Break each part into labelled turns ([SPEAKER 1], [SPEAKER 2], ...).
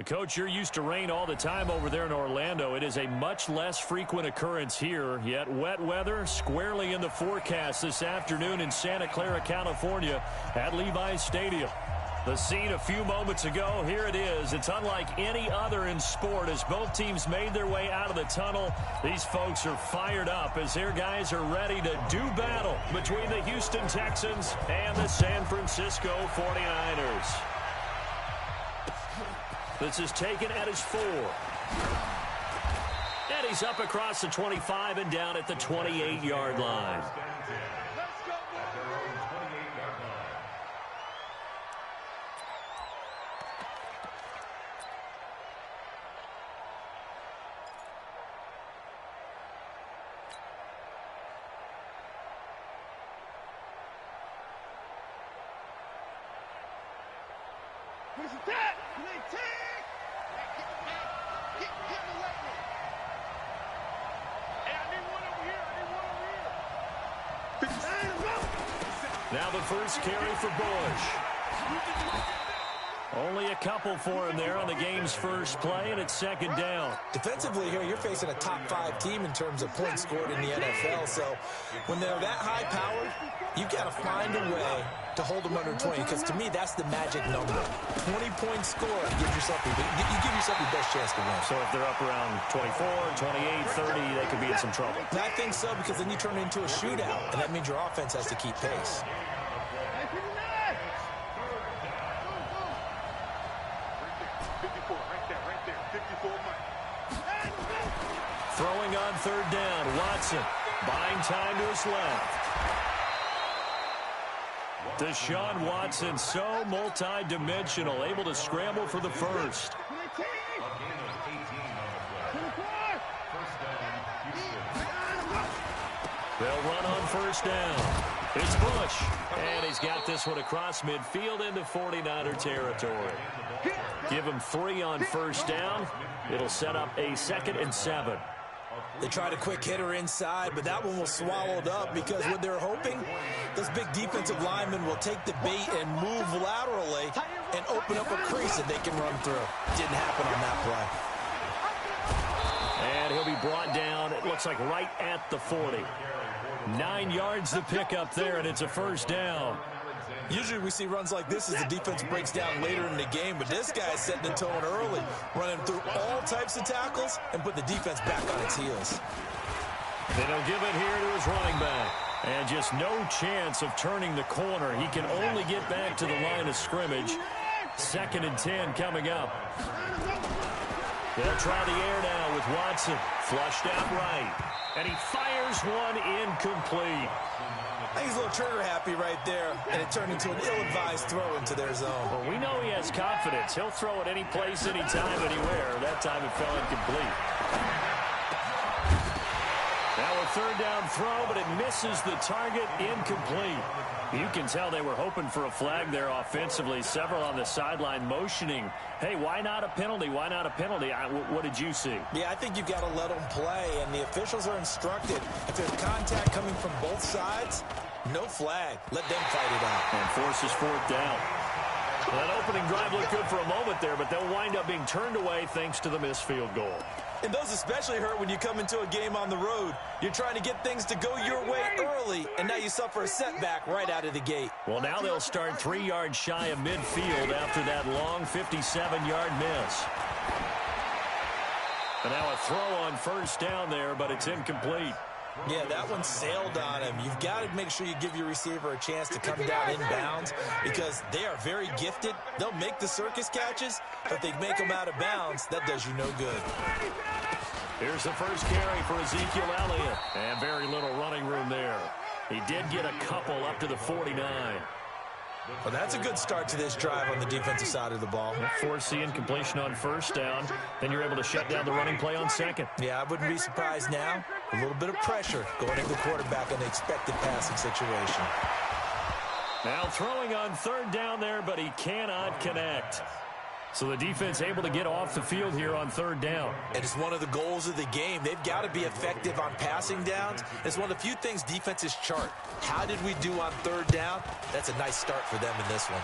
[SPEAKER 1] Coach, you're used to rain all the time over there in Orlando. It is a much less frequent occurrence here, yet wet weather squarely in the forecast this afternoon in Santa Clara, California at Levi's Stadium. The scene a few moments ago, here it is. It's unlike any other in sport as both teams made their way out of the tunnel. These folks are fired up as their guys are ready to do battle between the Houston Texans and the San Francisco 49ers. This is taken at his 4. And he's up across the 25 and down at the 28-yard line. Now the first carry for Bush. Only a couple for him there on the game's first play, and it's second down.
[SPEAKER 2] Defensively here, you're facing a top-5 team in terms of points scored in the NFL. So when they're that high-powered, you've got to find a way to hold them under 20, because to me, that's the magic number. 20-point score, you give yourself your best chance to win.
[SPEAKER 1] So if they're up around 24, 28, 30, they could be in some trouble.
[SPEAKER 2] And I think so, because then you turn it into a shootout, and that means your offense has to keep pace.
[SPEAKER 1] Throwing on third down, Watson buying time to his left. Deshaun Watson, so multi-dimensional, able to scramble for the first. They'll run on first down. It's Bush, and he's got this one across midfield into 49er territory. Give him 3 on first down. It'll set up a 2nd and 7.
[SPEAKER 2] They tried a quick hitter inside, but that one was swallowed up because what they're hoping, those big defensive linemen will take the bait and move laterally and open up a crease that they can run through. Didn't happen on that play.
[SPEAKER 1] And he'll be brought down, it looks like right at the 40. 9 yards to pick up there, and it's a first down.
[SPEAKER 2] Usually we see runs like this as the defense breaks down later in the game, but this guy's setting the tone early, running through all types of tackles and put the defense back on its heels.
[SPEAKER 1] Then he'll give it here to his running back. And just no chance of turning the corner. He can only get back to the line of scrimmage. 2nd and 10 coming up. They'll try the air now with Watson. Flushed out right. And he fires one incomplete.
[SPEAKER 2] I think he's a little trigger happy right there, and it turned into an ill-advised throw into their zone.
[SPEAKER 1] Well, we know he has confidence. He'll throw it any place, anytime, anywhere. That time it fell incomplete. Now a third down throw, but it misses the target, incomplete. You can tell they were hoping for a flag there offensively. Several on the sideline motioning, hey, why not a penalty? Why not a penalty? What did you see?
[SPEAKER 2] Yeah, I think you've got to let them play, and the officials are instructed. If there's contact coming from both sides, no flag. Let them fight it out.
[SPEAKER 1] And forces 4th down. Well, that opening drive looked good for a moment there, but they'll wind up being turned away thanks to the missed field goal.
[SPEAKER 2] And those especially hurt when you come into a game on the road. You're trying to get things to go your way early, and now you suffer a setback right out of the gate.
[SPEAKER 1] Well, now they'll start 3 yards shy of midfield after that long 57-yard miss. And now a throw on first down there, but it's incomplete.
[SPEAKER 2] Yeah, that one sailed on him. You've got to make sure you give your receiver a chance to come down inbounds because they are very gifted. They'll make the circus catches, but if they make them out of bounds, that does you no good.
[SPEAKER 1] Here's the first carry for Ezekiel Elliott. And very little running room there. He did get a couple up to the 49.
[SPEAKER 2] Well, that's a good start to this drive on the defensive side of the ball.
[SPEAKER 1] Force the incompletion on first down. Then you're able to shut down the running play on second.
[SPEAKER 2] Yeah, I wouldn't be surprised now. A little bit of pressure going into the quarterback in the expected passing situation.
[SPEAKER 1] Now throwing on third down there, but he cannot connect. So the defense able to get off the field here on third down.
[SPEAKER 2] And it's one of the goals of the game. They've got to be effective on passing downs. It's one of the few things defenses chart. How did we do on third down? That's a nice start for them in this one.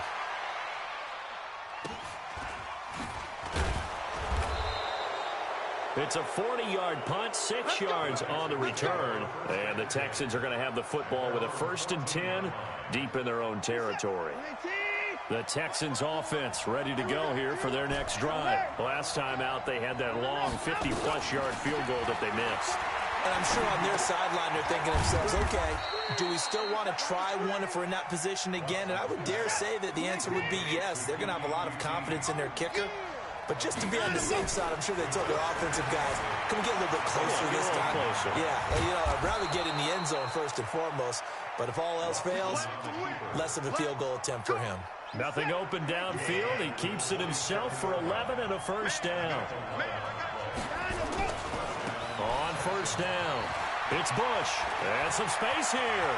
[SPEAKER 1] It's a 40-yard punt, 6 yards on the return. And the Texans are going to have the football with a 1st and 10 deep in their own territory. The Texans offense ready to go here for their next drive. Last time out, they had that long 50-plus yard field goal that they missed.
[SPEAKER 2] And I'm sure on their sideline they're thinking to themselves, okay, do we still want to try one if we're in that position again? And I would dare say that the answer would be yes. They're going to have a lot of confidence in their kicker. But just to be on the safe side, I'm sure they told their offensive guys, can we get a little bit closer this time?
[SPEAKER 1] Closer.
[SPEAKER 2] Yeah, I'd rather get in the end zone first and foremost. But if all else fails, less of a field goal attempt for him.
[SPEAKER 1] Nothing open downfield. He keeps it himself for 11 and a 1st down. On 1st down, it's Bush. And some space here.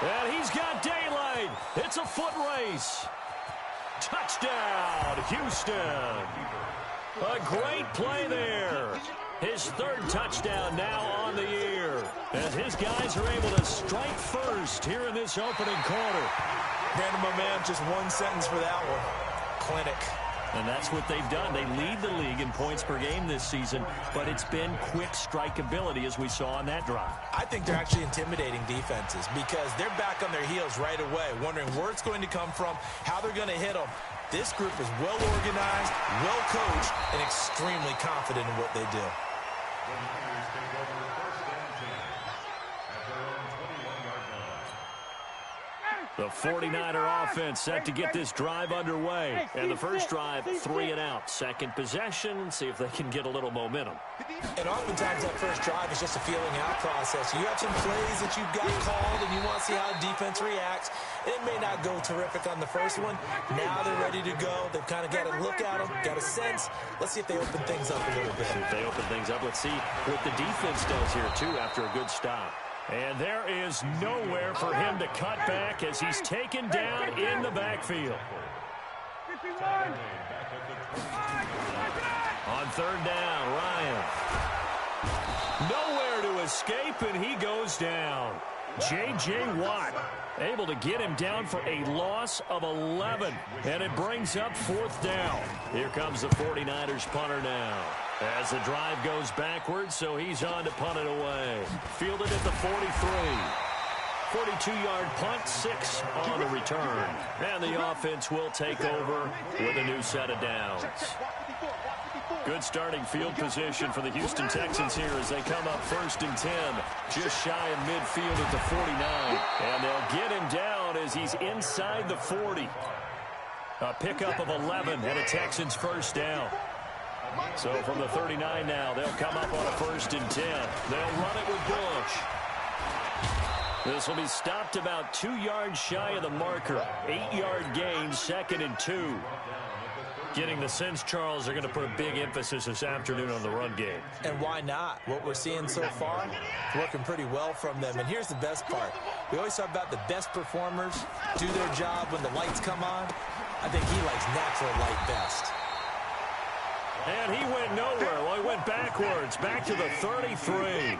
[SPEAKER 1] And he's got daylight. It's a foot race. Touchdown, Houston. A great play there. His 3rd touchdown now on the year. As his guys are able to strike first here in this opening quarter.
[SPEAKER 2] Brandon, my man, just one sentence for that one. Clinic.
[SPEAKER 1] And that's what they've done. They lead the league in points per game this season, but it's been quick strikeability as we saw on that drive.
[SPEAKER 2] I think they're actually intimidating defenses because they're back on their heels right away, wondering where it's going to come from, how they're going to hit them. This group is well organized, well coached, and extremely confident in what they do.
[SPEAKER 1] The 49er offense set to get this drive underway. And the first drive, 3 and out. Second possession, see if they can get a little momentum.
[SPEAKER 2] And oftentimes that first drive is just a feeling out process. You have some plays that you've got called and you want to see how defense reacts. It may not go terrific on the first one. Now they're ready to go. They've kind of got to look at them, got a sense. Let's see if they open things up a little bit.
[SPEAKER 1] See if they open things up. Let's see what the defense does here, too, after a good stop. And there is nowhere for him to cut back as he's taken down in the backfield. On 3rd down, Ryan. Nowhere to escape, and he goes down. J.J. Watt able to get him down for a loss of 11. And it brings up 4th down. Here comes the 49ers punter now. As the drive goes backwards, so he's on to punt it away. Fielded at the 43. 42-yard punt, 6 on the return. And the offense will take over with a new set of downs. Good starting field position for the Houston Texans here as they come up 1st and 10. Just shy of midfield at the 49. And they'll get him down as he's inside the 40. A pickup of 11 and a Texans 1st down. So from the 39 now, they'll come up on a 1st and 10. They'll run it with Bush. This will be stopped about 2 yards shy of the marker. 8-yard gain, 2nd and 2. Getting the sense, Charles, they're going to put a big emphasis this afternoon on the run game.
[SPEAKER 2] And why not? What we're seeing so far, working pretty well from them. And here's the best part. We always talk about the best performers do their job when the lights come on. I think he likes natural light best.
[SPEAKER 1] And he went nowhere. Well, he went backwards, back to the 33.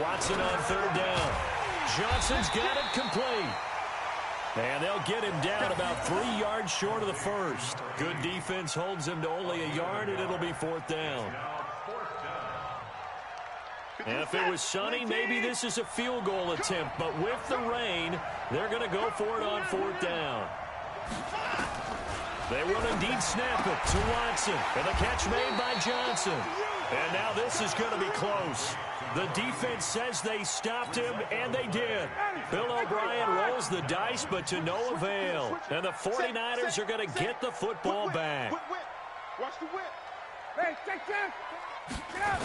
[SPEAKER 1] Watson on 3rd down. Johnson's got it complete. And they'll get him down about 3 yards short of the 1st. Good defense holds him to only a yard, and it'll be 4th down. And if it was sunny, maybe this is a field goal attempt. But with the rain, they're going to go for it on 4th down. They will indeed snap it to Watson. And the catch made by Johnson. And now this is going to be close. The defense says they stopped him, and they did. Bill O'Brien rolls the dice, but to no avail. And the 49ers are going to get the football back.
[SPEAKER 3] Watch the whip. Hey, take time. Get up.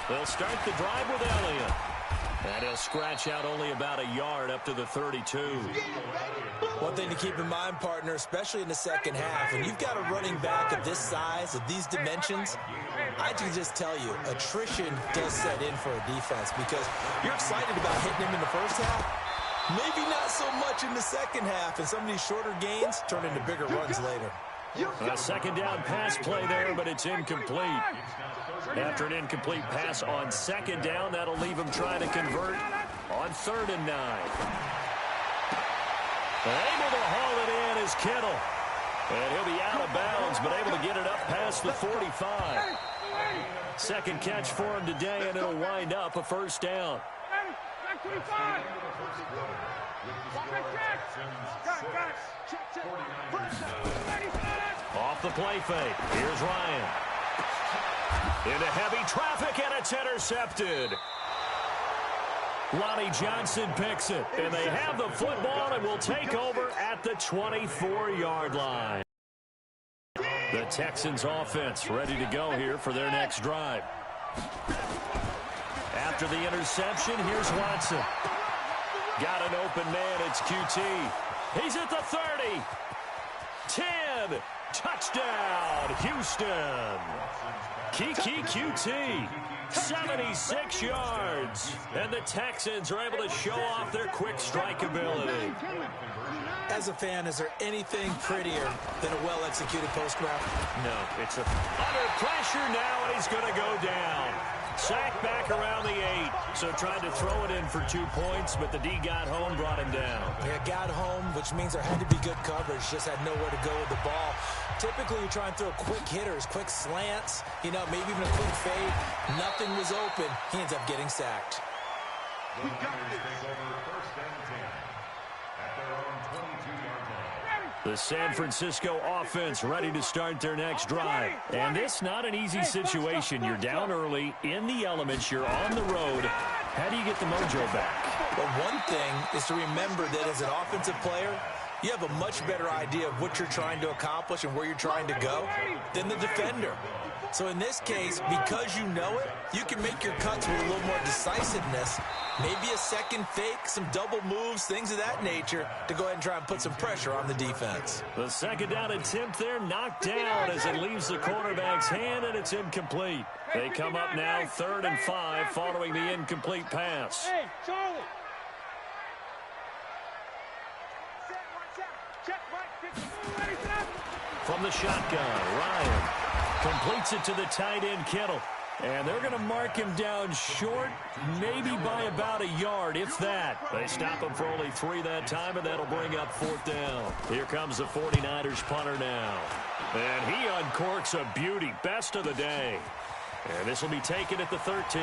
[SPEAKER 1] They'll start the drive with Elliott. And he'll scratch out only about a yard up to the 32.
[SPEAKER 2] One thing to keep in mind, partner, especially in the second half, when you've got a running back of this size, of these dimensions, I can just tell you, attrition does set in for a defense because you're excited about hitting him in the first half. Maybe not so much in the second half, and some of these shorter gains turn into bigger runs later.
[SPEAKER 1] A second down pass play there, but it's incomplete. After an incomplete pass on 2nd down, that'll leave him trying to convert on 3rd and 9. Able to haul it in is Kittle. And he'll be out of bounds, but able to get it up past the 45. Second catch for him today, and it'll wind up a first down. Off the play fake. Here's Ryan. Into heavy traffic, and it's intercepted. Lonnie Johnson picks it, and they have the football and will take over at the 24-yard line. The Texans offense ready to go here for their next drive. After the interception, here's Watson. Got an open man, it's QT. He's at the 30. 10. Touchdown, Houston. Kiki QT. 76 yards. And the Texans are able to show off their quick strike ability.
[SPEAKER 2] As a fan, is there anything prettier than a well-executed post route?
[SPEAKER 1] No, it's under pressure now, and he's going to go down. Sacked back around the 8, so tried to throw it in for 2 points, but the D got home, brought him down.
[SPEAKER 2] Yeah, got home, which means there had to be good coverage, just had nowhere to go with the ball. Typically, you try and throw quick hitters, quick slants, maybe even a quick fade. Nothing was open. He ends up getting sacked.
[SPEAKER 4] The Niners take over first and 10 at their own 22-yard line.
[SPEAKER 1] The San Francisco offense ready to start their next drive. And this not an easy situation. You're down early, in the elements, you're on the road. How do you get the mojo back?
[SPEAKER 2] Well, one thing is to remember that as an offensive player, you have a much better idea of what you're trying to accomplish and where you're trying to go than the defender. So in this case, because you know it, you can make your cuts with a little more decisiveness. Maybe a second fake, some double moves, things of that nature to go ahead and try and put some pressure on the defense.
[SPEAKER 1] The second down attempt there knocked down as it leaves the quarterback's hand, and it's incomplete. They come up now 3rd and 5 following the incomplete pass.
[SPEAKER 3] Hey, Charlie.
[SPEAKER 1] From the shotgun, Ryan completes it to the tight end, Kittle. And they're going to mark him down short, maybe by about a yard, if that. They stop him for only 3 that time, and that'll bring up 4th down. Here comes the 49ers punter now. And he uncorks a beauty, best of the day. And this will be taken at the 13.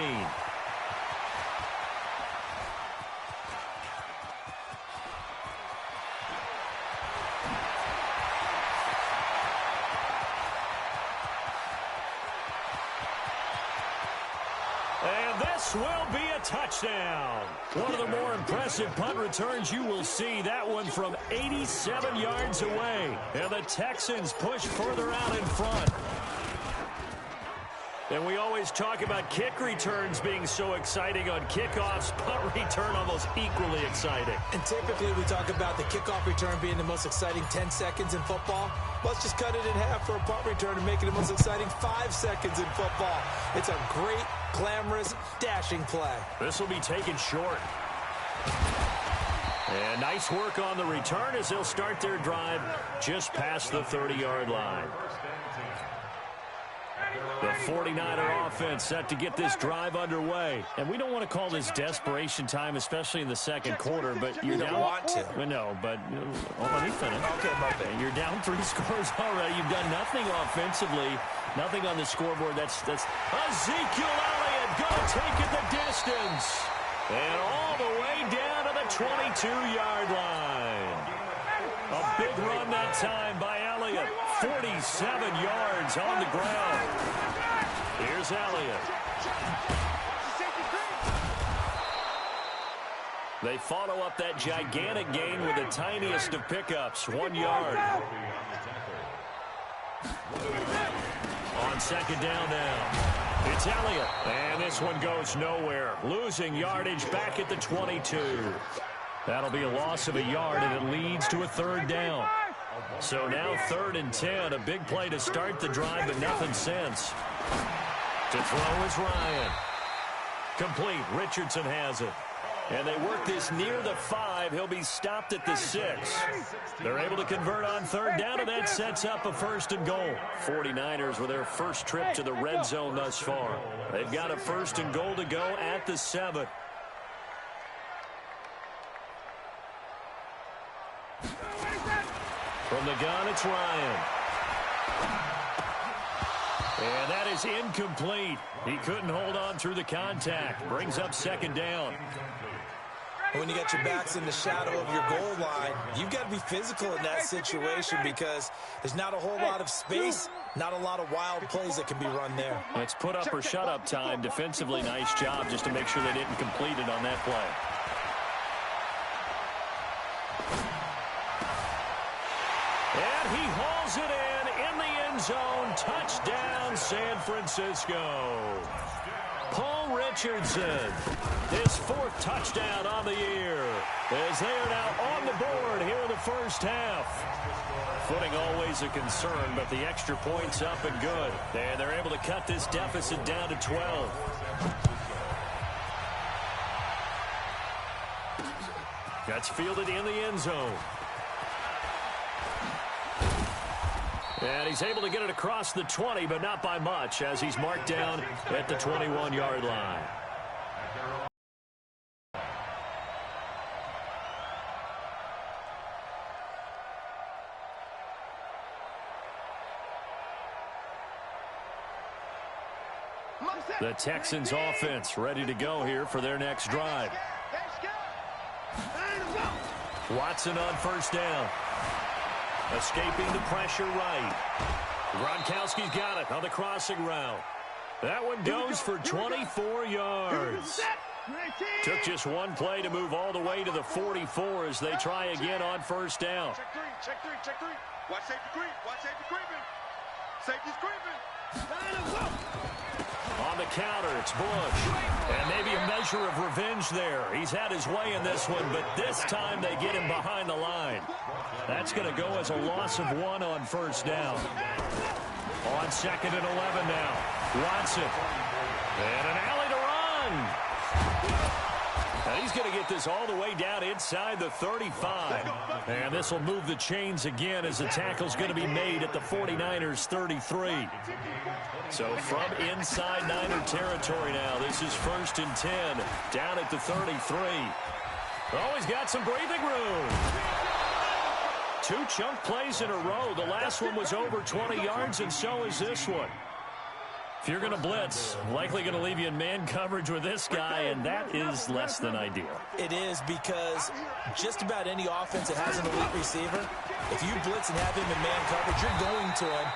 [SPEAKER 1] Will be a touchdown. One of the more impressive punt returns you will see. That one from 87 yards away. And the Texans push further out in front. And we always talk about kick returns being so exciting on kickoffs. Punt return almost equally exciting.
[SPEAKER 2] And typically we talk about the kickoff return being the most exciting 10 seconds in football. Let's just cut it in half for a punt return and make it the most exciting 5 seconds in football. It's a great, glamorous, dashing play.
[SPEAKER 1] This will be taken short. And nice work on the return as they'll start their drive just past the 30-yard line. The 49er offense set to get this drive underway. And we don't want to call this desperation time, especially in the second quarter, but you're down.
[SPEAKER 2] Want to.
[SPEAKER 1] Well, no, but let me finish.
[SPEAKER 2] Okay, my bad.
[SPEAKER 1] You're down 3 scores already. You've done nothing offensively, nothing on the scoreboard. That's Ezekiel Elliott going to take it the distance. And all the way down to the 22-yard line. A big run that time by Elliott. 47 yards on the ground. Here's Elliott. They follow up that gigantic gain with the tiniest of pickups, 1 yard. On second down now, it's Elliott. And this one goes nowhere. Losing yardage back at the 22. That'll be a loss of a yard, and it leads to a 3rd down. So now 3rd and 10, a big play to start the drive, but nothing since. To throw is Ryan. Complete. Richardson has it. And they work this near the 5. He'll be stopped at the 6. They're able to convert on 3rd down, and that sets up a 1st and goal. 49ers with their first trip to the red zone thus far. They've got a 1st and goal to go at the 7. From From the gun, it's Ryan. And that is incomplete. He couldn't hold on through the contact. Brings up second down.
[SPEAKER 2] When you got your backs in the shadow of your goal line, you've got to be physical in that situation because there's not a whole lot of space, not a lot of wild plays that can be run there.
[SPEAKER 1] It's put up or shut up time. Defensively, nice job just to make sure they didn't complete it on that play. And he hauls it in the end zone. Touchdown, San Francisco. Paul Richardson, his fourth touchdown on the year, as they are now on the board here in the first half. Footing always a concern, but the extra point's up and good. And they're able to cut this deficit down to 12. That's fielded in the end zone. And he's able to get it across the 20, but not by much, as he's marked down at the 21-yard line. The Texans offense ready to go here for their next drive. Watson on first down. Escaping the pressure right. Gronkowski's got it on the crossing route. That one goes for 24 yards. Took just one play to move all the way to the 44 as they try again on first down.
[SPEAKER 3] Check three, check three, check three. Watch safety creep, watch safety creeping. Safety's creeping.
[SPEAKER 1] On the counter, it's Bush. And maybe a measure of revenge there. He's had his way in this one, but this time they get him behind the line. That's going to go as a loss of 1 on first down. On second and 11 now. Watson. And an alley to run. And he's going to get this all the way down inside the 35. And this will move the chains again as the tackle's going to be made at the 49ers 33. So from inside Niner territory now, this is 1st and 10, down at the 33. Oh, he's got some breathing room. 2 chunk plays in a row. The last one was over 20 yards, and so is this one. If you're going to blitz, likely going to leave you in man coverage with this guy, and that is less than ideal.
[SPEAKER 2] It is, because just about any offense that has an elite receiver, if you blitz and have him in man coverage, you're going to him,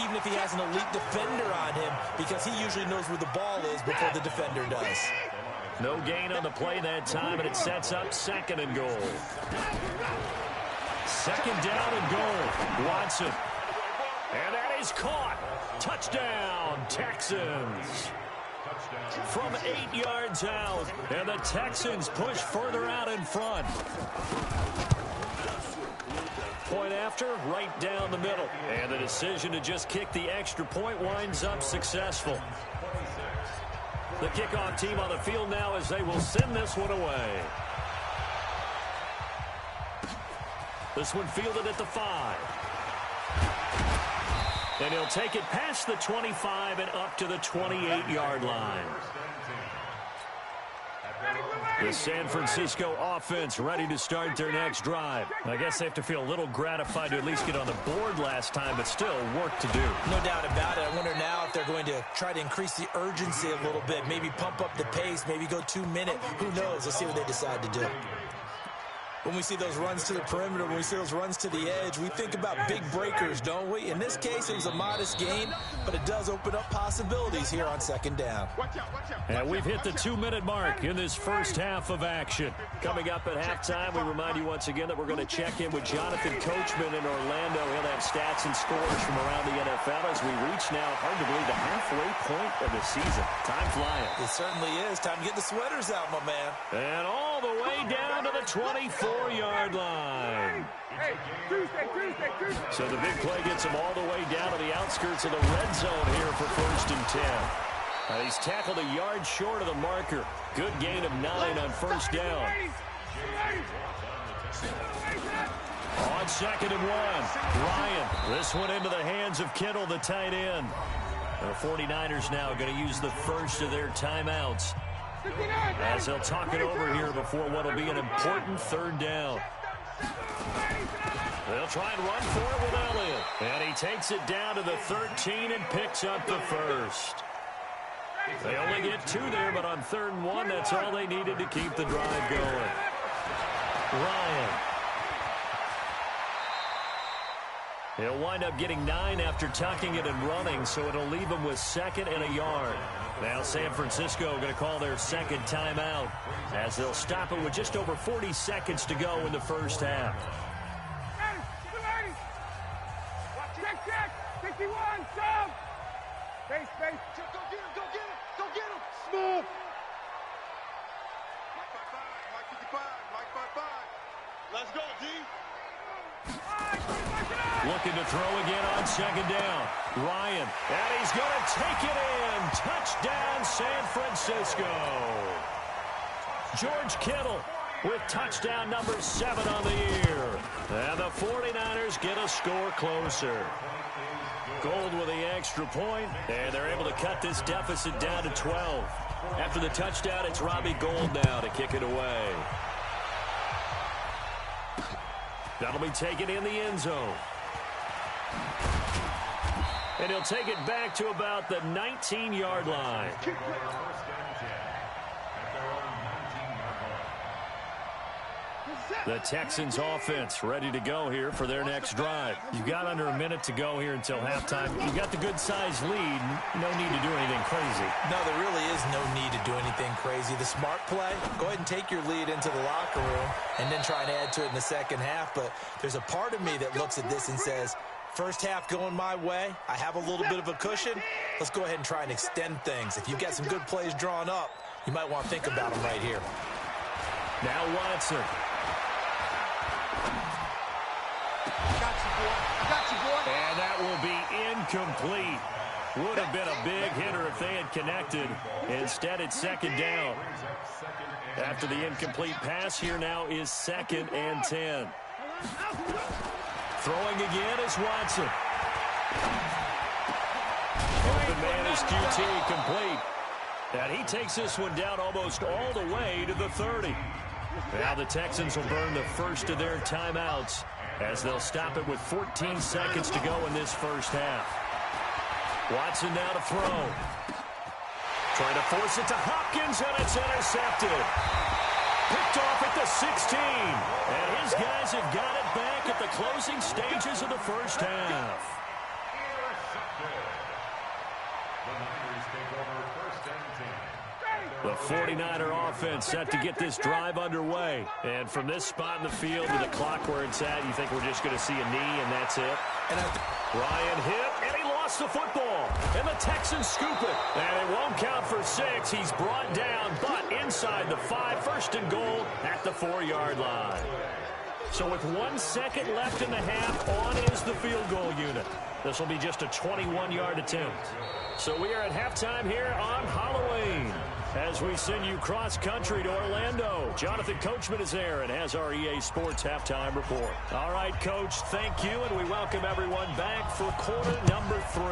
[SPEAKER 2] even if he has an elite defender on him, because he usually knows where the ball is before the defender does.
[SPEAKER 1] No gain on the play that time, and it sets up second and goal. Second down and goal. Watson. And that is caught. Touchdown, Texans. From 8 yards out, and the Texans push further out in front. Point after, right down the middle. And the decision to just kick the extra point winds up successful. The kickoff team on the field now as they will send this one away. This one fielded at the 5. And he'll take it past the 25 and up to the 28-yard line. The San Francisco offense ready to start their next drive. I guess they have to feel a little gratified to at least get on the board last time, but still work to do.
[SPEAKER 2] No doubt about it. I wonder now if they're going to try to increase the urgency a little bit, maybe pump up the pace, maybe go 2 minute. Who knows? Let's see what they decide to do. When we see those runs to the perimeter, when we see those runs to the edge, we think about big breakers, don't we? In this case, it was a modest gain, but it does open up possibilities here on second down.
[SPEAKER 1] And we've hit the 2-minute mark in this first half of action. Coming up at halftime, we remind you once again that we're going to check in with Jonathan Coachman in Orlando. He'll have stats and scores from around the NFL as we reach now, hard to believe, the halfway point of the season. Time flying.
[SPEAKER 2] It certainly is. Time to get the sweaters out, my man.
[SPEAKER 1] And all the way down to the 24-yard line. So the big play gets him all the way down to the outskirts of the red zone here for 1st and 10. He's tackled a yard short of the marker. Good gain of 9 on first down. On second and 1, Ryan. This one into the hands of Kittle, the tight end. The 49ers now going to use the first of their timeouts as they'll talk it over here before what will be an important 3rd down. They'll try and run for it with Elliott. And he takes it down to the 13 and picks up the first. They only get 2 there, but on 3rd and 1, that's all they needed to keep the drive going. Ryan. He'll wind up getting 9 after tucking it and running, so it'll leave him with 2nd and a yard. Now San Francisco going to call their 2nd timeout as they'll stop it with just over 40 seconds to go in the first half.
[SPEAKER 3] Check. 61, sub. Base. Go get him. Smooth. Mike 55. Let's go, D.
[SPEAKER 1] Looking to throw again on 2nd down. Ryan, and he's going to take it in. Touchdown, San Francisco. George Kittle with touchdown number 7 on the year. And the 49ers get a score closer. Gold with the extra point, and they're able to cut this deficit down to 12. After the touchdown, it's Robbie Gould now to kick it away. That'll be taken in the end zone. And he'll take it back to about the 19-yard line. The Texans offense ready to go here for their next drive. You've got under a minute to go here until halftime. You've got the good-sized lead. No need to do anything crazy.
[SPEAKER 2] No, there really is no need to do anything crazy. The smart play, go ahead and take your lead into the locker room and then try and add to it in the second half. But there's a part of me that looks at this and says, first half going my way, I have a little bit of a cushion. Let's go ahead and try and extend things. If you've got some good plays drawn up, you might want to think about them right here.
[SPEAKER 1] Now Watson.
[SPEAKER 3] Got you, boy.
[SPEAKER 1] And that will be incomplete. Would have been a big hitter if they had connected. Instead, it's 2nd down. After the incomplete pass, here now is 2nd and 10. Throwing again is Watson. Open man is QT complete. And he takes this one down almost all the way to the 30. Now the Texans will burn the first of their timeouts as they'll stop it with 14 seconds to go in this first half. Watson now to throw. Trying to force it to Hopkins, and it's intercepted. Picked off at the 16. And his guys have got it back at the closing stages of the first half. The 49er offense set to get this drive underway. And from this spot in the field to the clock where it's at, you think we're just going to see a knee and that's it? And Ryan hit, and he lost the football. And the Texans scoop it. And it won't count for 6. He's brought down, but inside the 5. 1st and goal at the 4-yard line. So with 1 second left in the half, on is the field goal unit. This will be just a 21-yard attempt. So we are at halftime here on Halloween as we send you cross-country to Orlando. Jonathan Coachman is there and has our EA Sports halftime report. All right, Coach, thank you, and we welcome everyone back for quarter number 3.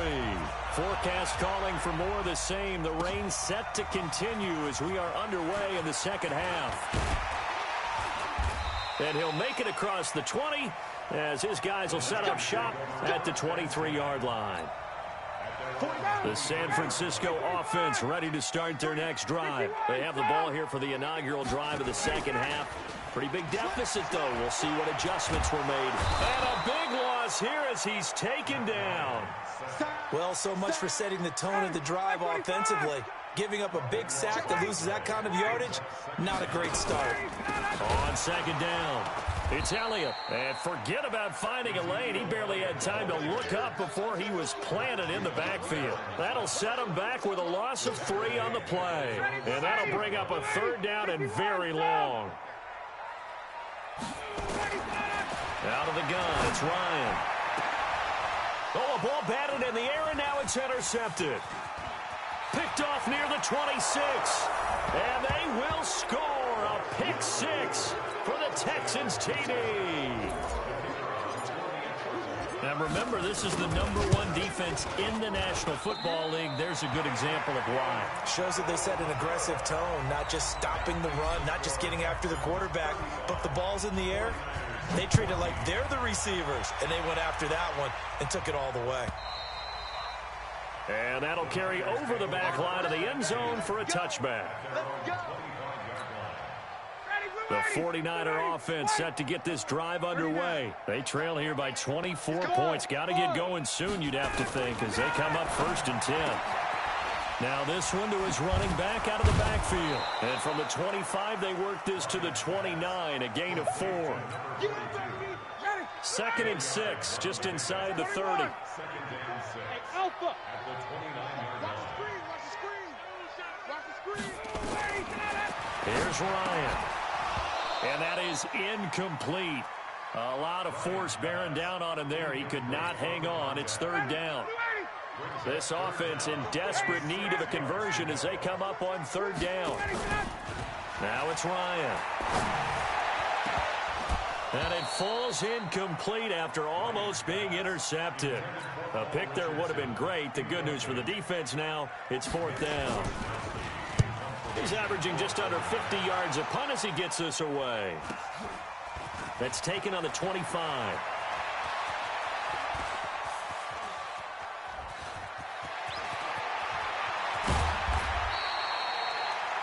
[SPEAKER 1] Forecast calling for more of the same. The rain set to continue as we are underway in the second half. And he'll make it across the 20 as his guys will set up shop at the 23-yard line. The San Francisco offense ready to start their next drive. They have the ball here for the inaugural drive of the second half. Pretty big deficit, though. We'll see what adjustments were made. And a big loss here as he's taken down.
[SPEAKER 2] Well, so much for setting the tone of the drive offensively. Giving up a big sack that loses that kind of yardage, not a great start.
[SPEAKER 1] On 2nd down, it's Elliott. And forget about finding a lane. He barely had time to look up before he was planted in the backfield. That'll set him back with a loss of 3 on the play. And that'll bring up a 3rd down and very long. Out of the gun, it's Ryan. Oh, a ball batted in the air, and now it's intercepted. Picked off near the 26. And they will score a pick 6 for the Texans TD. Now remember, this is the #1 defense in the National Football League. There's a good example of why.
[SPEAKER 2] Shows that they set an aggressive tone, not just stopping the run, not just getting after the quarterback, but the ball's in the air. They treat it like they're the receivers, and they went after that one and took it all the way.
[SPEAKER 1] And that'll carry over the back line of the end zone for a touchback. The 49er offense set to get this drive underway. They trail here by 24 points. Got to get going soon, you'd have to think, as they come up 1st and 10. Now this one to his running back out of the backfield. And from the 25, they work this to the 29, a gain of 4. 2nd and 6, just inside the 30. Here's Ryan. And that is incomplete. A lot of force bearing down on him there. He could not hang on. It's 3rd down. This offense in desperate need of a conversion as they come up on 3rd down. Now it's Ryan. And it falls incomplete after almost being intercepted. A pick there would have been great. The good news for the defense now, it's 4th down. He's averaging just under 50 yards a punt as he gets this away. That's taken on the 25.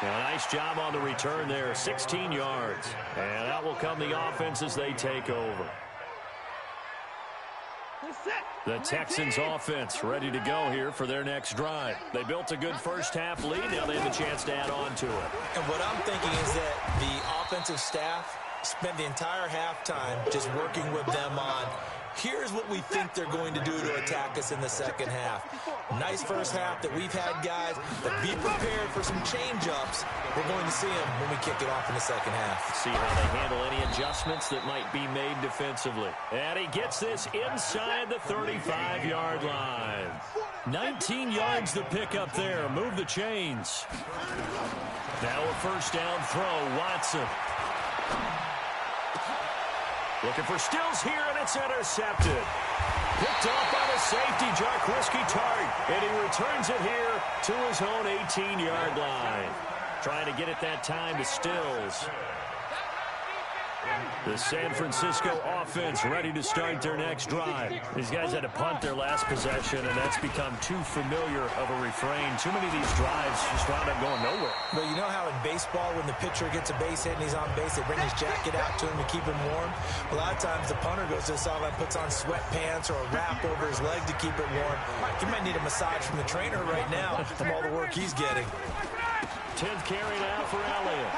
[SPEAKER 1] A nice job on the return there, 16 yards. And out will come the offense as they take over. The Texans offense ready to go here for their next drive. They built a good first half lead. Now they have a chance to add on to it.
[SPEAKER 2] And what I'm thinking is that the offensive staff spent the entire halftime just working with them on, here's what we think they're going to do to attack us in the second half. Nice first half that we've had, guys, but be prepared for some change-ups. We're going to see them when we kick it off in the second half.
[SPEAKER 1] See how they handle any adjustments that might be made defensively. And he gets this inside the 35-yard line. 19 yards to pick up there. Move the chains. Now a 1st down throw, Watson. Looking for Stills here, and it's intercepted. Picked off by the safety, Jarquiski Tart, and he returns it here to his own 18-yard line. Trying to get it that time to Stills. The San Francisco offense ready to start their next drive. These guys had to punt their last possession, and that's become too familiar of a refrain. Too many of these drives just wound up going nowhere.
[SPEAKER 2] But you know how in baseball, when the pitcher gets a base hit and he's on base, they bring his jacket out to him to keep him warm? A lot of times the punter goes to the sideline, puts on sweatpants or a wrap over his leg to keep it warm. He might need a massage from the trainer right now from all the work he's getting.
[SPEAKER 1] 10th carry now for Elliott.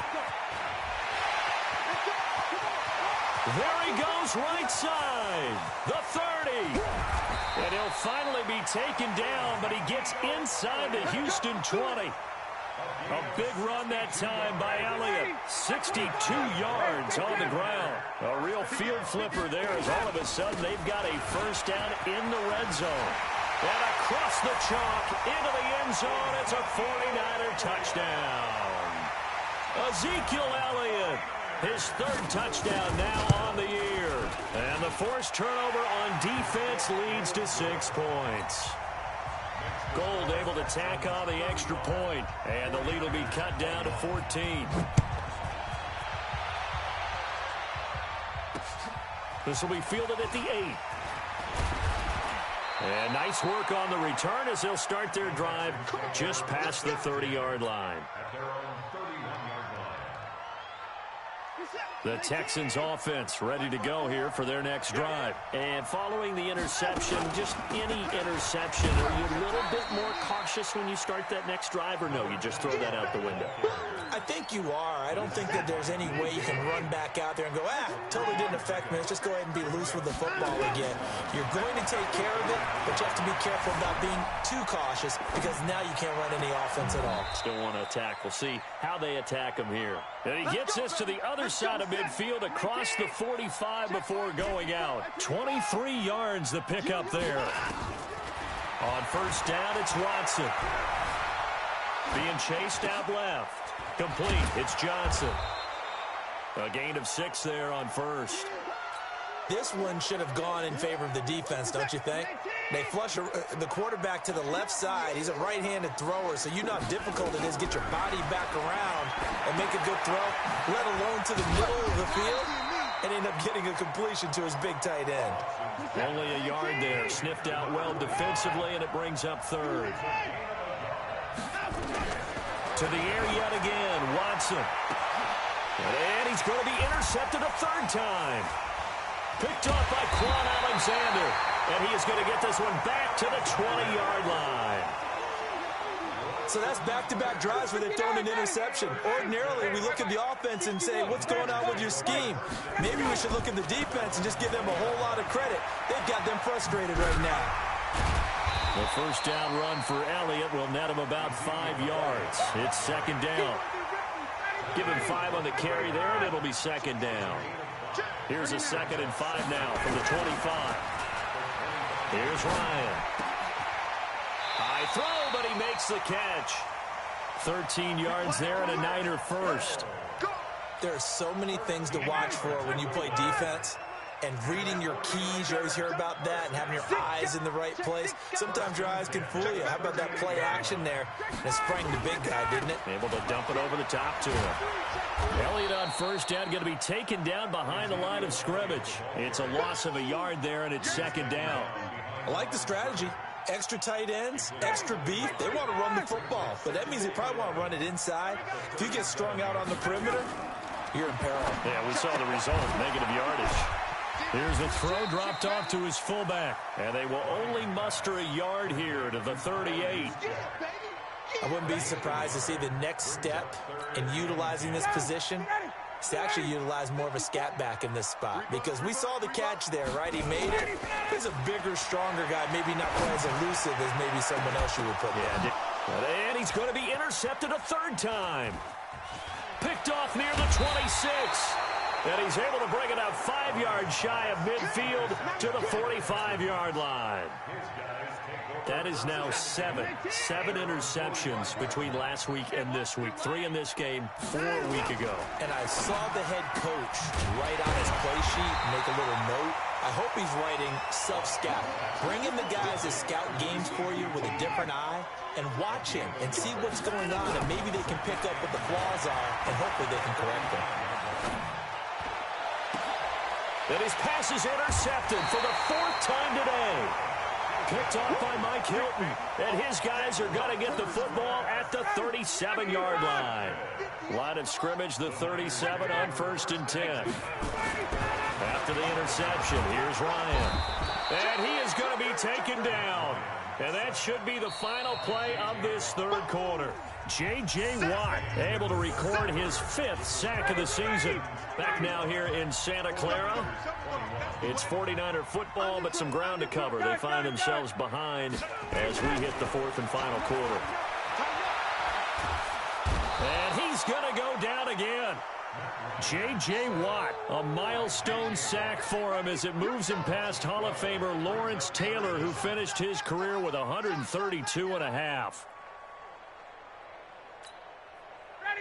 [SPEAKER 1] There he goes, right side, the 30. And he'll finally be taken down, but he gets inside the Houston 20. A big run that time by Elliott. 62 yards on the ground. A real field flipper there as all of a sudden they've got a 1st down in the red zone. And across the chalk into the end zone, it's a 49er touchdown. Ezekiel Elliott. His 3rd touchdown now on the year. And the forced turnover on defense leads to 6 points. Gold able to tack on the extra point. And the lead will be cut down to 14. This will be fielded at the 8. And nice work on the return as they'll start their drive just past the 30-yard line. The Texans offense ready to go here for their next drive. And following the interception, just any interception, are you a little bit more cautious when you start that next drive, or no, you just throw that out the window?
[SPEAKER 2] I think you are. I don't think that there's any way you can run back out there and go, totally didn't affect me. Let's just go ahead and be loose with the football again. You're going to take care of it, but you have to be careful about being too cautious because now you can't run any offense at all.
[SPEAKER 1] Still want to attack. We'll see how they attack him here. And he gets this to the other side of midfield across the 45 before going out. 23 yards the pickup there. On 1st down, it's Watson. Being chased out left. Complete. It's Johnson. A gain of 6 there on 1st.
[SPEAKER 2] This one should have gone in favor of the defense, don't you think? They flush the quarterback to the left side. He's a right-handed thrower, so you know how difficult it is to get your body back around and make a good throw, let alone to the middle of the field. and end up getting a completion to his big tight end.
[SPEAKER 1] Only a yard there. Sniffed out well defensively, and it brings up third. To the air yet again, Watson. And he's going to be intercepted a third time. Picked off by Quan Alexander. And he is going to get this one back to the 20-yard line.
[SPEAKER 2] So that's back-to-back drives where they've thrown an interception. Ordinarily, we look at the offense and say, what's going on with your scheme? Maybe we should look at the defense and just give them a whole lot of credit. They've got them frustrated right now.
[SPEAKER 1] The first down run for Elliott will net him about 5 yards. It's second down. Give him 5 on the carry there, and it'll be second down. Here's a 2nd and 5 now from the 25. Here's Ryan. High throw, but he makes the catch. 13 yards there and a Niner first.
[SPEAKER 2] There are so many things to watch for when you play defense. And reading your keys, you always hear about that, and having your eyes in the right place. Sometimes your eyes can fool you. How about that play action there? And it sprang the big guy, didn't it?
[SPEAKER 1] Able to dump it over the top to him. Elliott on first down, going to be taken down behind the line of scrimmage. It's a loss of a yard there, and it's second down.
[SPEAKER 2] I like the strategy. Extra tight ends, extra beef. They want to run the football, but that means they probably want to run it inside. If you get strung out on the perimeter, you're in peril.
[SPEAKER 1] Yeah, we saw the result, negative yardage. Here's a throw dropped off to his fullback, and they will only muster a yard here to the 38.
[SPEAKER 2] I wouldn't be surprised to see the next step in utilizing this position is to actually utilize more of a scat back in this spot, because we saw the catch there, right? He made it. He's a bigger, stronger guy, maybe not quite as elusive as maybe someone else you would put there.
[SPEAKER 1] And he's going to be intercepted a third time. Picked off near the 26. And he's able to bring it up 5 yards shy of midfield to the 45-yard line. That is now 7 interceptions between last week and this week. 3 in this game, 4 a week ago.
[SPEAKER 2] And I saw the head coach write on his play sheet, make a little note. I hope he's writing self-scout. Bring in the guys that scout games for you with a different eye and watch him and see what's going on, and maybe they can pick up what the flaws are, and hopefully they can correct them.
[SPEAKER 1] And his pass is intercepted for the 4th time today. Picked off by Mike Hilton. And his guys are going to get the football at the 37-yard line. Line of scrimmage, the 37 on 1st and 10. After the interception, here's Ryan. And he is going to be taken down. And that should be the final play of this third quarter. J.J. Watt able to record his 5th sack of the season. Back now here in Santa Clara. It's 49er football, but some ground to cover. They find themselves behind as we hit the 4th and final quarter. And he's going to go down again. J.J. Watt, a milestone sack for him as it moves him past Hall of Famer Lawrence Taylor, who finished his career with 132.5.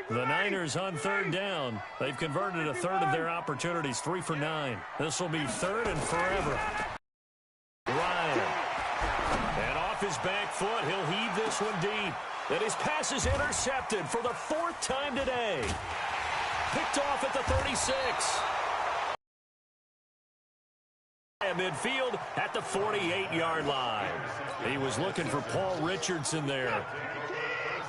[SPEAKER 1] The Niners on 3rd down. They've converted a third of their opportunities, 3 for 9. This will be 3rd and forever. Ryan. And off his back foot, he'll heave this one deep. And his pass is intercepted for the 4th time today. Picked off at the 36. Midfield at the 48-yard line. He was looking for Paul Richardson there.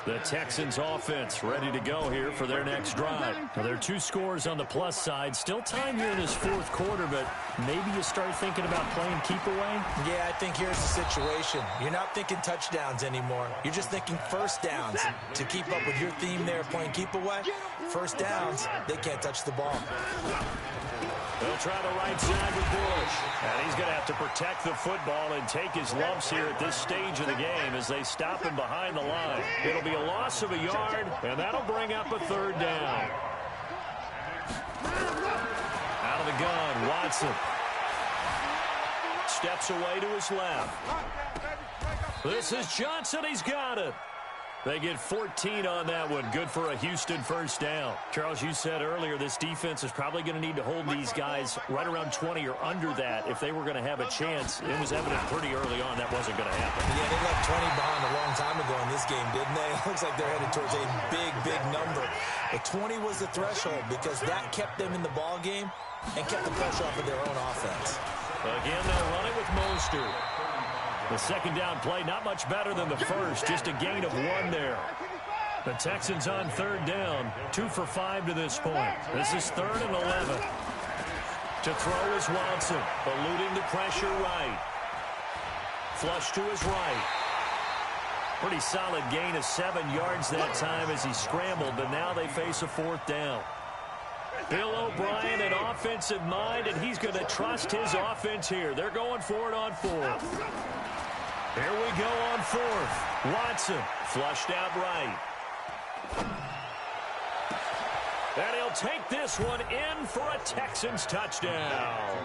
[SPEAKER 1] The Texans offense ready to go here for their next drive. Now, there are 2 scores on the plus side. Still time here in this 4th quarter, but maybe you start thinking about playing keep away?
[SPEAKER 2] Yeah, I think here's the situation. You're not thinking touchdowns anymore. You're just thinking first downs. To keep up with your theme there, playing keep away, first downs, they can't touch the ball.
[SPEAKER 1] They'll try the right side with Bush. And he's going to have to protect the football and take his lumps here at this stage of the game as they stop him behind the line. It'll be a loss of a yard, and that'll bring up a 3rd down. Out of the gun, Watson. Steps away to his left. This is Johnson. He's got it. They get 14 on that one. Good for a Houston first down. Charles, you said earlier this defense is probably going to need to hold these guys right around 20 or under that if they were going to have a chance. It was evident pretty early on that wasn't going to happen.
[SPEAKER 2] Yeah, they left 20 behind a long time ago in this game, didn't they? It looks like they're headed towards a big, big number. But 20 was the threshold because that kept them in the ball game and kept the pressure off of their own offense.
[SPEAKER 1] Again, they'll run it with Mostert. The second down play, not much better than the first, just a gain of 1 there. The Texans on third down, 2 for 5 to this point. This is 3rd and 11. To throw is Watson, eluding the pressure right. Flush to his right. Pretty solid gain of 7 yards that time as he scrambled, but now they face a 4th down. Bill O'Brien, an offensive mind, and he's going to trust his offense here. They're going for it on 4th. Here we go on 4th. Watson flushed out right. And he'll take this one in for a Texans touchdown.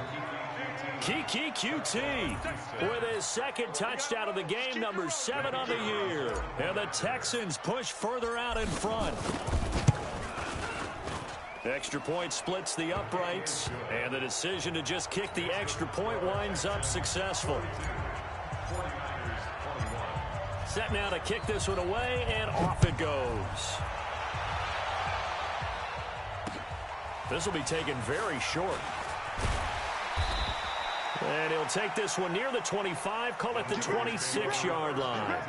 [SPEAKER 1] Kiki QT with his second touchdown of the game, number 7 on the year. And the Texans push further out in front. Extra point splits the uprights, and the decision to just kick the extra point winds up successful. Set now to kick this one away, and off it goes. This will be taken very short. And he'll take this one near the 25, call it the 26-yard line.
[SPEAKER 4] At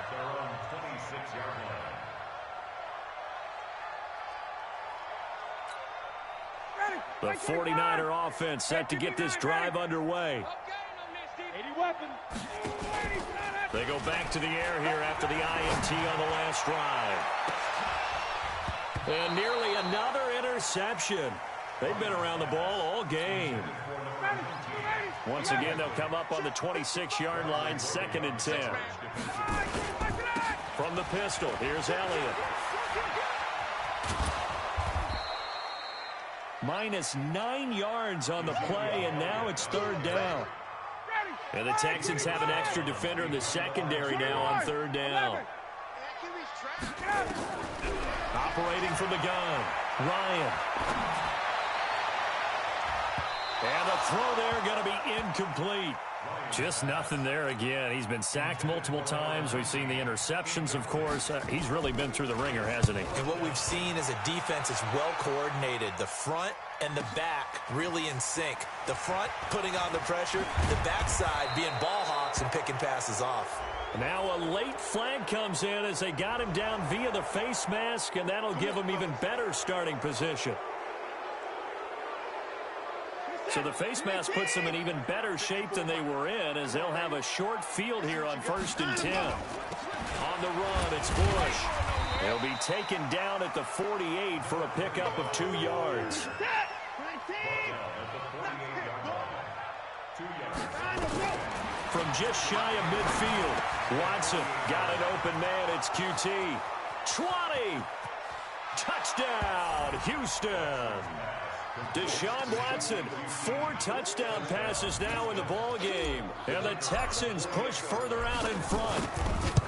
[SPEAKER 4] their own 26-yard line.
[SPEAKER 1] The 49er offense set to get this drive underway. They go back to the air here after the INT on the last drive. And nearly another interception. They've been around the ball all game. Once again, they'll come up on the 26-yard line, 2nd and 10. From the pistol, here's Elliott. Minus 9 yards on the play, and now it's 3rd down. And the Texans have an extra defender in the secondary now on 3rd down. Operating from the gun, Ryan. And the throw there going to be incomplete. Just nothing there again. He's been sacked multiple times. We've seen the interceptions, of course. He's really been through the ringer, hasn't he?
[SPEAKER 2] And what we've seen is a defense that's well coordinated. The front and the back really in sync. The front putting on the pressure, the backside being ball hawks and picking passes off.
[SPEAKER 1] Now a late flag comes in as they got him down via the face mask, and that'll give him even better starting position. So the face mask puts them in even better shape than they were in, as they'll have a short field here on 1st and 10. On the run, it's Bush. He'll be taken down at the 48 for a pickup of 2 yards. From just shy of midfield, Watson got an open man. It's QT. 20. Touchdown, Houston. Deshaun Watson, 4 touchdown passes now in the ball game. And the Texans push further out in front.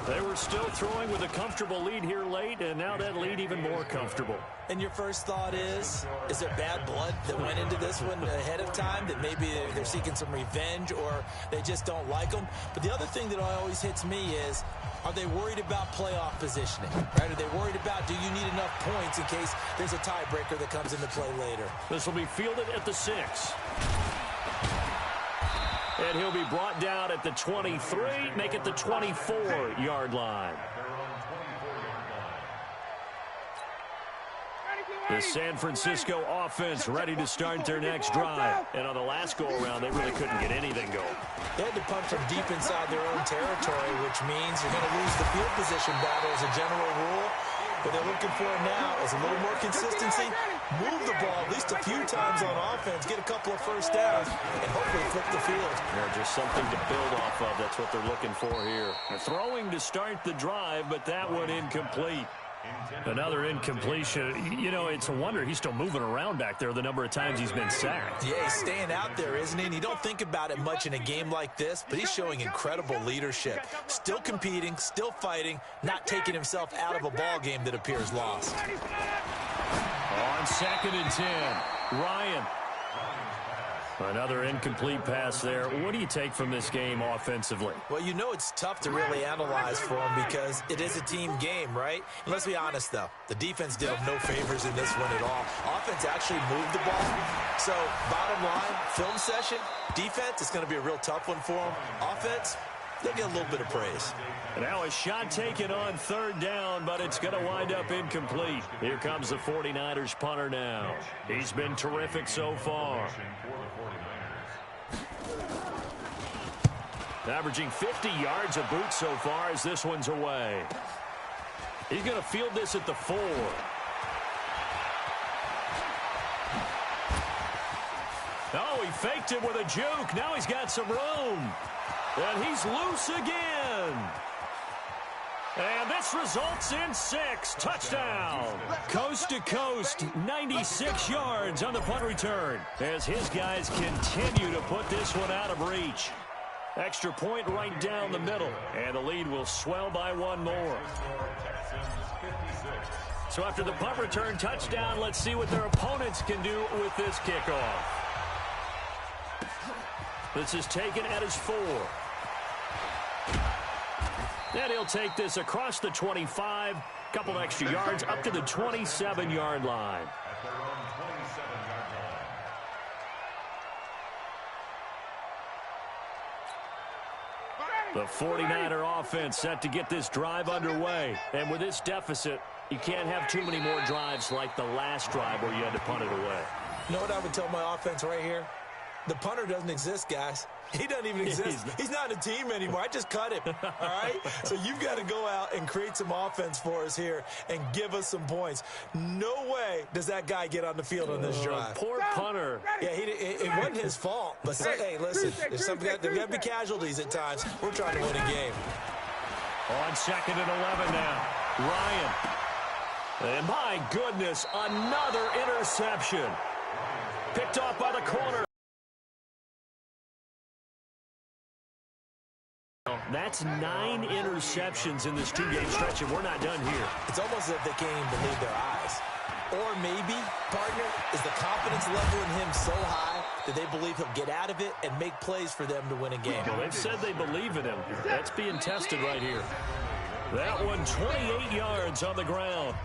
[SPEAKER 1] They were still throwing with a comfortable lead here late, and now that lead even more comfortable.
[SPEAKER 2] And your first thought is there bad blood that went into this one ahead of time, that maybe they're seeking some revenge or they just don't like them? But the other thing that always hits me is, are they worried about playoff positioning? Right? Are they worried about, do you need enough points in case there's a tiebreaker that comes into play later?
[SPEAKER 1] This will be fielded at the 6. And he'll be brought down at the 23, make it the 24-yard line. The San Francisco offense ready to start their next drive. And on the last go-around, they really couldn't get anything going.
[SPEAKER 2] They had to punt from deep inside their own territory, which means you're going to lose the field position battle as a general rule. What they're looking for now is a little more consistency. Move the ball at least a few times on offense, get a couple of first downs, and hopefully flip the field.
[SPEAKER 1] Yeah, just something to build off of. That's what they're looking for here. They're throwing to start the drive, but that one incomplete. Another incompletion. You know, it's a wonder he's still moving around back there the number of times he's been sacked.
[SPEAKER 2] Yeah, he's staying out there, isn't he? And you don't think about it much in a game like this, but he's showing incredible leadership. Still competing, still fighting, not taking himself out of a ball game that appears lost.
[SPEAKER 1] On 2nd and 10, Ryan. Another incomplete pass there. What do you take from this game offensively?
[SPEAKER 2] Well, you know it's tough to really analyze for him because it is a team game, right? And let's be honest, though. The defense did him no favors in this one at all. Offense actually moved the ball. So, bottom line, film session, defense, it's going to be a real tough one for them. Offense, they'll get a little bit of praise.
[SPEAKER 1] And now a shot taken on 3rd down, but it's going to wind up incomplete. Here comes the 49ers punter now. He's been terrific so far. Averaging 50 yards a boot so far as this one's away. He's going to field this at the 4. Oh, he faked it with a juke. Now he's got some room. And he's loose again. And this results in 6. Touchdown. Coast to coast, 96 yards on the punt return as his guys continue to put this one out of reach. Extra point right down the middle, and the lead will swell by 1 more. So after the punt return touchdown, let's see what their opponents can do with this kickoff. This is taken at his 4. And he'll take this across the 25, couple extra yards up to the 27-yard line.
[SPEAKER 4] At their own 27-yard line.
[SPEAKER 1] The 49er offense set to get this drive underway. And with this deficit, you can't have too many more drives like the last drive where you had to punt it away.
[SPEAKER 2] You know what I would tell my offense right here? The punter doesn't exist, guys. He doesn't even exist. He's not a team anymore. I just cut him, all right? So you've got to go out and create some offense for us here and give us some points. No way does that guy get on the field on this drive.
[SPEAKER 1] Poor punter.
[SPEAKER 2] Yeah, it wasn't his fault. But, hey, listen, if there got to be casualties at times, we're trying to win a game.
[SPEAKER 1] On 2nd and 11 now, Ryan. And my goodness, another interception. Picked off by the corner. That's 9 interceptions in this 2-game stretch, and we're not done here.
[SPEAKER 2] It's almost as if they can't even believe their eyes. Or maybe, partner, is the confidence level in him so high that they believe he'll get out of it and make plays for them to win a game.
[SPEAKER 1] Well, they've said they believe in him. That's being tested right here. That one, 28 yards on the ground.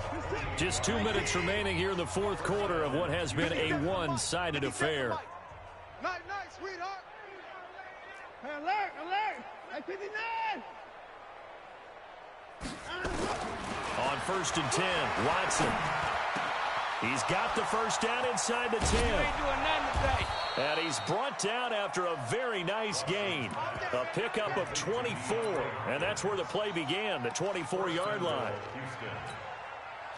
[SPEAKER 1] Just 2 minutes remaining here in the 4th quarter of what has been a one-sided affair.
[SPEAKER 3] Night, sweetheart.
[SPEAKER 5] Alert! At 59!
[SPEAKER 1] On 1st and 10, Watson. He's got the first down inside the 10.
[SPEAKER 5] You ain't doing nothing today.
[SPEAKER 1] And he's brought down after a very nice gain. A pickup of 24. And that's where the play began, the 24-yard line.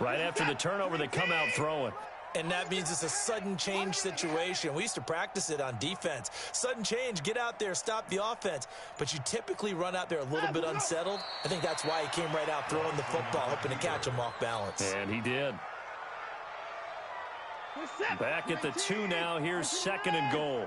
[SPEAKER 1] Right after the turnover, they come out throwing.
[SPEAKER 2] And that means it's a sudden change situation. We used to practice it on defense. Sudden change, get out there, stop the offense. But you typically run out there a little bit unsettled. I think that's why he came right out throwing the football, hoping to catch him off balance.
[SPEAKER 1] And he did. Back at the 2 now. Here's 2nd and goal.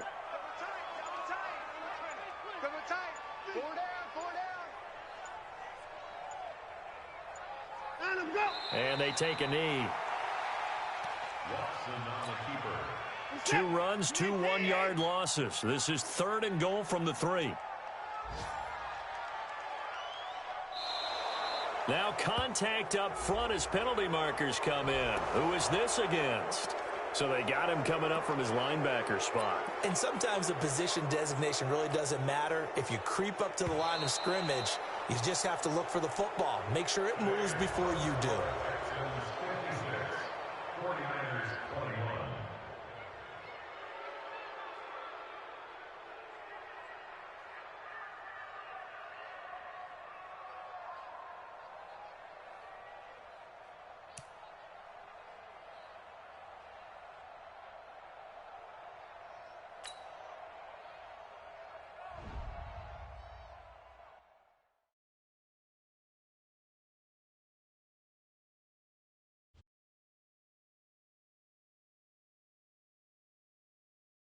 [SPEAKER 1] And they take a knee. 2 runs, 2 one-yard losses. This is 3rd and goal from the 3. Now contact up front as penalty markers come in. Who is this against? So they got him coming up from his linebacker spot.
[SPEAKER 2] And sometimes the position designation really doesn't matter. If you creep up to the line of scrimmage, you just have to look for the football. Make sure it moves before you do.